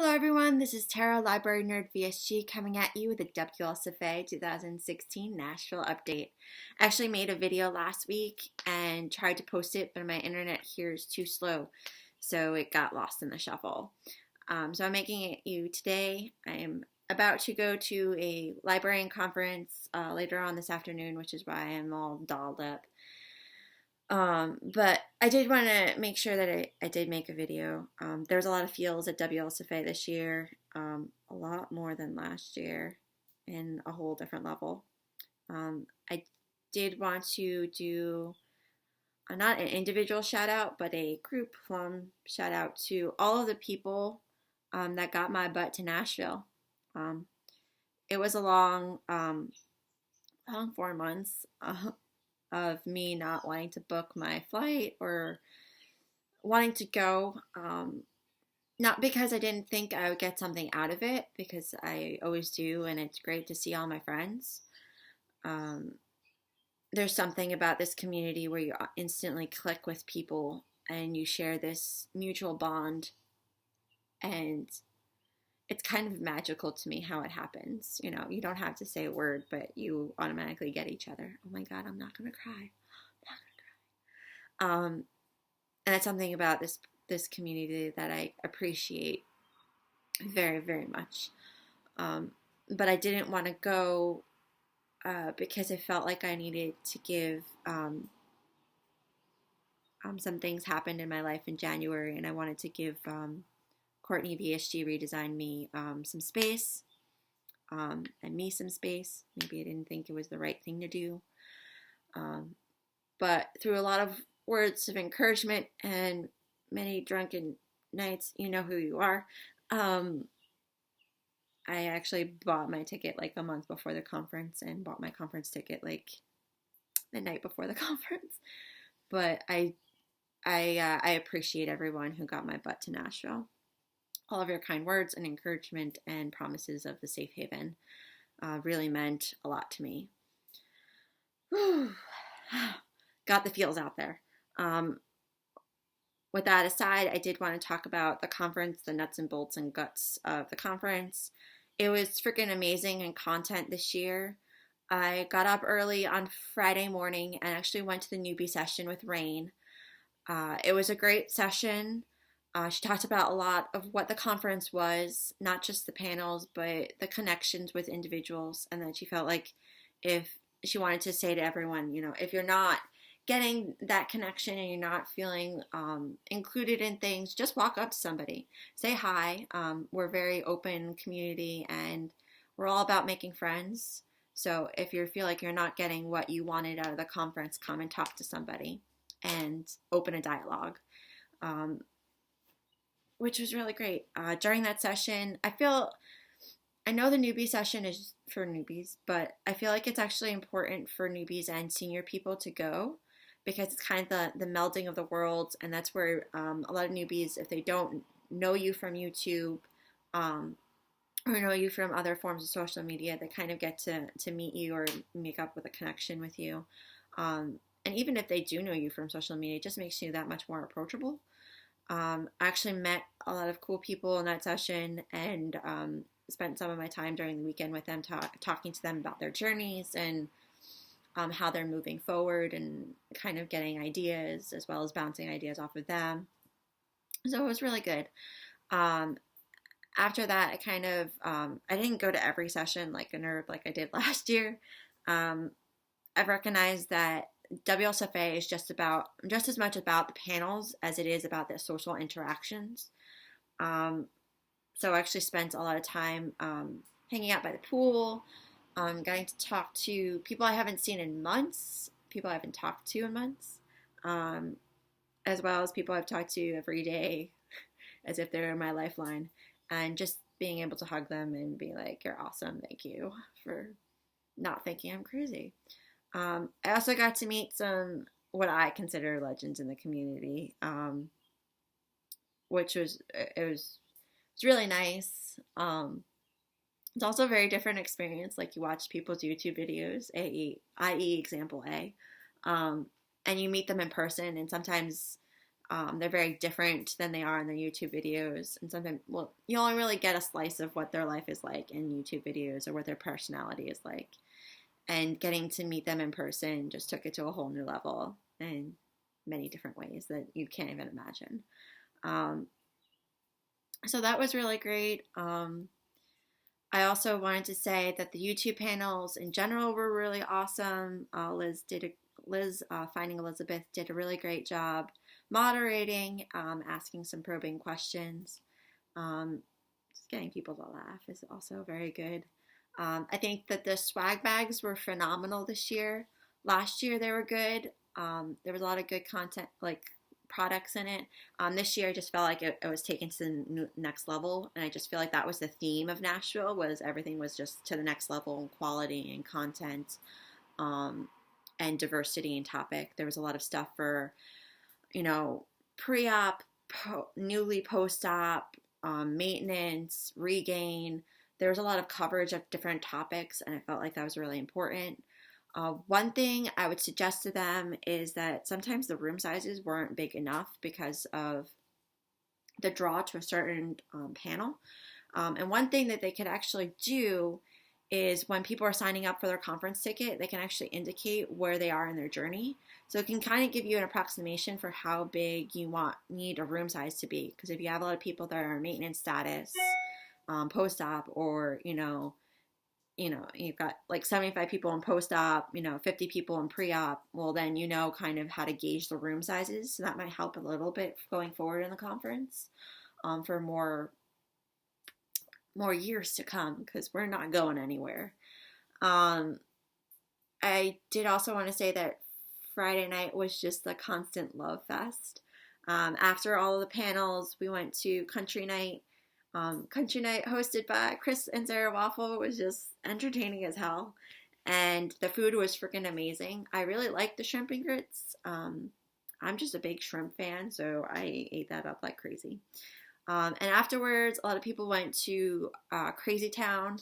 Hello everyone, this is Tara, Library Nerd VSG, coming at you with a WLSFA 2016 Nashville update. I actually made a video last week and tried to post it, but my internet here is too slow, so it got lost in the shuffle. So I'm making it you today. I am about to go to a librarian conference later on this afternoon, which is why I'm all dolled up. But I did want to make sure that I did make a video. There was a lot of feels at WLSFA this year, a lot more than last year, in a whole different level. I did want to do not an individual shout out, but a group shout out to all of the people that got my butt to Nashville. It was a long 4 months. Of me not wanting to book my flight or wanting to go, not because I didn't think I would get something out of it, because I always do, and it's great to see all my friends. There's something about this community where you instantly click with people and you share this mutual bond, and it's kind of magical to me how it happens. You know, you don't have to say a word, but you automatically get each other. Oh my God, I'm not going to cry. I'm not going to cry. And it's something about this community that I appreciate very, very much. But I didn't want to go because I felt like I needed to give some things happened in my life in January, and I wanted to give Courtney VSG redesigned me some space, and me some space. Maybe I didn't think it was the right thing to do. But through a lot of words of encouragement and many drunken nights, you know who you are, I actually bought my ticket like a month before the conference and bought my conference ticket like the night before the conference. But I appreciate everyone who got my butt to Nashville. All of your kind words and encouragement and promises of the safe haven really meant a lot to me. Got the feels out there. With that aside, I did want to talk about the conference, the nuts and bolts and guts of the conference. It was freaking amazing in content this year. I got up early on Friday morning and actually went to the Newbie session with Rain. It was a great session. She talked about a lot of what the conference was, not just the panels, but the connections with individuals, and that she felt like if she wanted to say to everyone, you know, if you're not getting that connection and you're not feeling included in things, just walk up to somebody, say hi. We're a very open community, and we're all about making friends. So if you feel like you're not getting what you wanted out of the conference, come and talk to somebody and open a dialogue. Which was really great. During that session, I know the newbie session is for newbies, but I feel like it's actually important for newbies and senior people to go, because it's kind of the melding of the worlds, and that's where a lot of newbies, if they don't know you from YouTube or know you from other forms of social media, they kind of get to meet you or make up with a connection with you. And even if they do know you from social media, it just makes you that much more approachable. I actually met a lot of cool people in that session, and spent some of my time during the weekend with them, talking to them about their journeys and how they're moving forward, and kind of getting ideas as well as bouncing ideas off of them. So it was really good. After that, I kind of, I didn't go to every session like a nerd like I did last year. I've recognized that WLSFA is just as much about the panels as it is about the social interactions. So I actually spent a lot of time hanging out by the pool, getting to talk to people I haven't seen in months, people I haven't talked to in months, as well as people I've talked to every day as if they're my lifeline, and just being able to hug them and be like, you're awesome, thank you for not thinking I'm crazy. I also got to meet some what I consider legends in the community, which was really nice. It's also a very different experience. Like, you watch people's YouTube videos, i.e. example A, and you meet them in person, and sometimes They're very different than they are in the YouTube videos. And sometimes, well, you only really get a slice of what their life is like in YouTube videos or what their personality is like. And getting to meet them in person just took it to a whole new level in many different ways that you can't even imagine. So that was really great. I also wanted to say that the YouTube panels in general were really awesome. Liz, Finding Elizabeth, did a really great job moderating, asking some probing questions. Just getting people to laugh is also very good. I think that the swag bags were phenomenal this year. Last year they were good. There was a lot of good content, like products in it. This year I just felt like it was taken to the next level, and I just feel like that was the theme of Nashville, was everything was just to the next level in quality and content, and diversity in topic. There was a lot of stuff for, pre-op, newly post-op, maintenance, regain. There was a lot of coverage of different topics, and I felt like that was really important. One thing I would suggest to them is that sometimes the room sizes weren't big enough because of the draw to a certain panel. And one thing that they could actually do is when people are signing up for their conference ticket, they can actually indicate where they are in their journey. So it can kind of give you an approximation for how big you need a room size to be. Because if you have a lot of people that are in maintenance status, post-op, or, you've got like 75 people in post-op, 50 people in pre-op, well, then kind of how to gauge the room sizes. So that might help a little bit going forward in the conference, for more years to come, because we're not going anywhere. I did also want to say that Friday night was just a constant love fest. After all of the panels, we went to Country Night. Country Night hosted by Chris and Sarah Waffle was just entertaining as hell, and the food was freaking amazing. I really liked the shrimp and grits. I'm just a big shrimp fan, so I ate that up like crazy. And afterwards, a lot of people went to Crazy Town,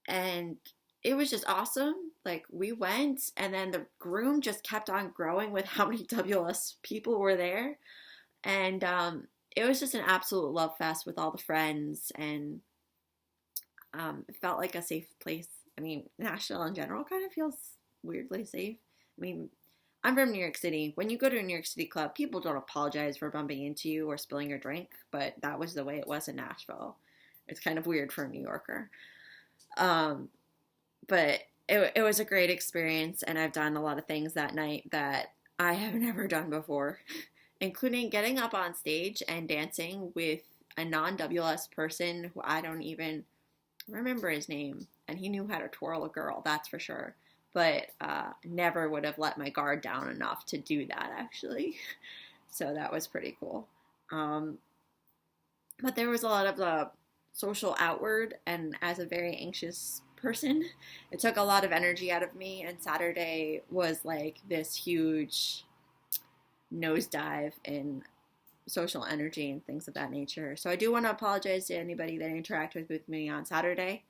and it was just awesome. Like, we went, and then the room just kept on growing with how many WLS people were there, and it was just an absolute love fest with all the friends, and it felt like a safe place. I mean, Nashville in general kind of feels weirdly safe. I mean, I'm from New York City. When you go to a New York City club, people don't apologize for bumping into you or spilling your drink, but that was the way it was in Nashville. It's kind of weird for a New Yorker. But it was a great experience, and I've done a lot of things that night that I have never done before, including getting up on stage and dancing with a non-WLS person who I don't even remember his name, and he knew how to twirl a girl, that's for sure. But never would have let my guard down enough to do that, actually. So that was pretty cool. But there was a lot of social outward, and as a very anxious person, it took a lot of energy out of me, and Saturday was like this huge nosedive in social energy and things of that nature. So I do want to apologize to anybody that interacted with me on Saturday.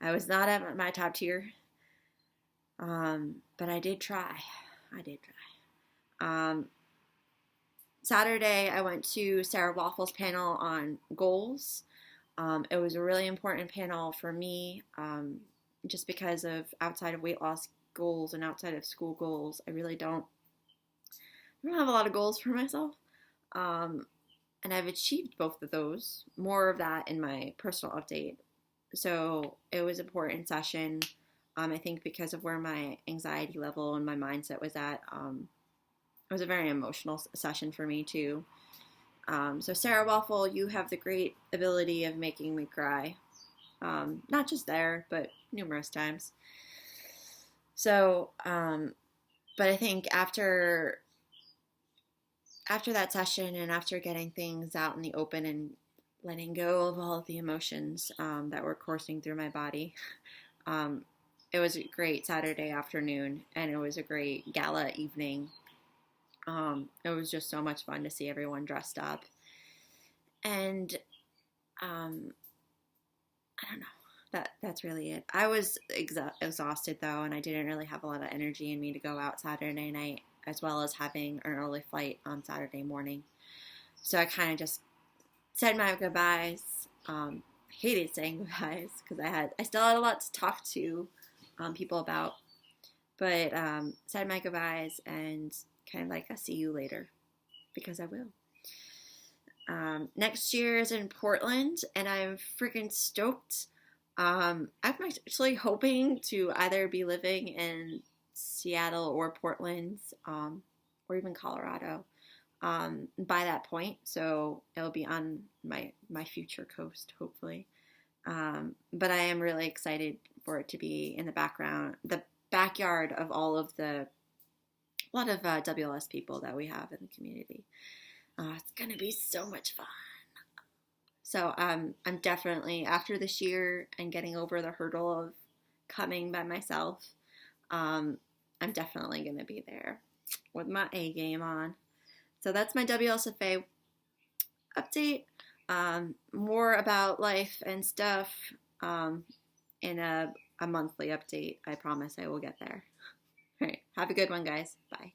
I was not at my top tier. But I did try. Saturday, I went to Sarah Waffle's panel on goals. It was a really important panel for me, just because of outside of weight loss goals and outside of school goals. I don't have a lot of goals for myself. And I've achieved both of those. More of that in my personal update. So it was an important session. I think because of where my anxiety level and my mindset was at, it was a very emotional session for me too. So Sarah Waffle, you have the great ability of making me cry. Not just there, but numerous times. So, but I think after that session, and after getting things out in the open and letting go of all of the emotions that were coursing through my body, it was a great Saturday afternoon, and it was a great gala evening. It was just so much fun to see everyone dressed up. And I don't know. That's really it. I was exhausted, though, and I didn't really have a lot of energy in me to go out Saturday night. as well as having an early flight on Saturday morning. So I kind of just said my goodbyes. Hated saying goodbyes because I still had a lot to talk to people about, but said my goodbyes and kind of like I'll see you later because I will. Next year is in Portland, and I'm freaking stoked. I'm actually hoping to either be living in Seattle or Portland, or even Colorado, by that point. So it'll be on my future coast, hopefully. But I am really excited for it to be in the backyard of a lot of WLS people that we have in the community. It's going to be so much fun. So I'm definitely, after this year and getting over the hurdle of coming by myself, I'm definitely going to be there with my A game on. So that's my WLSFA update. More about life and stuff in a monthly update. I promise I will get there. All right. Have a good one, guys. Bye.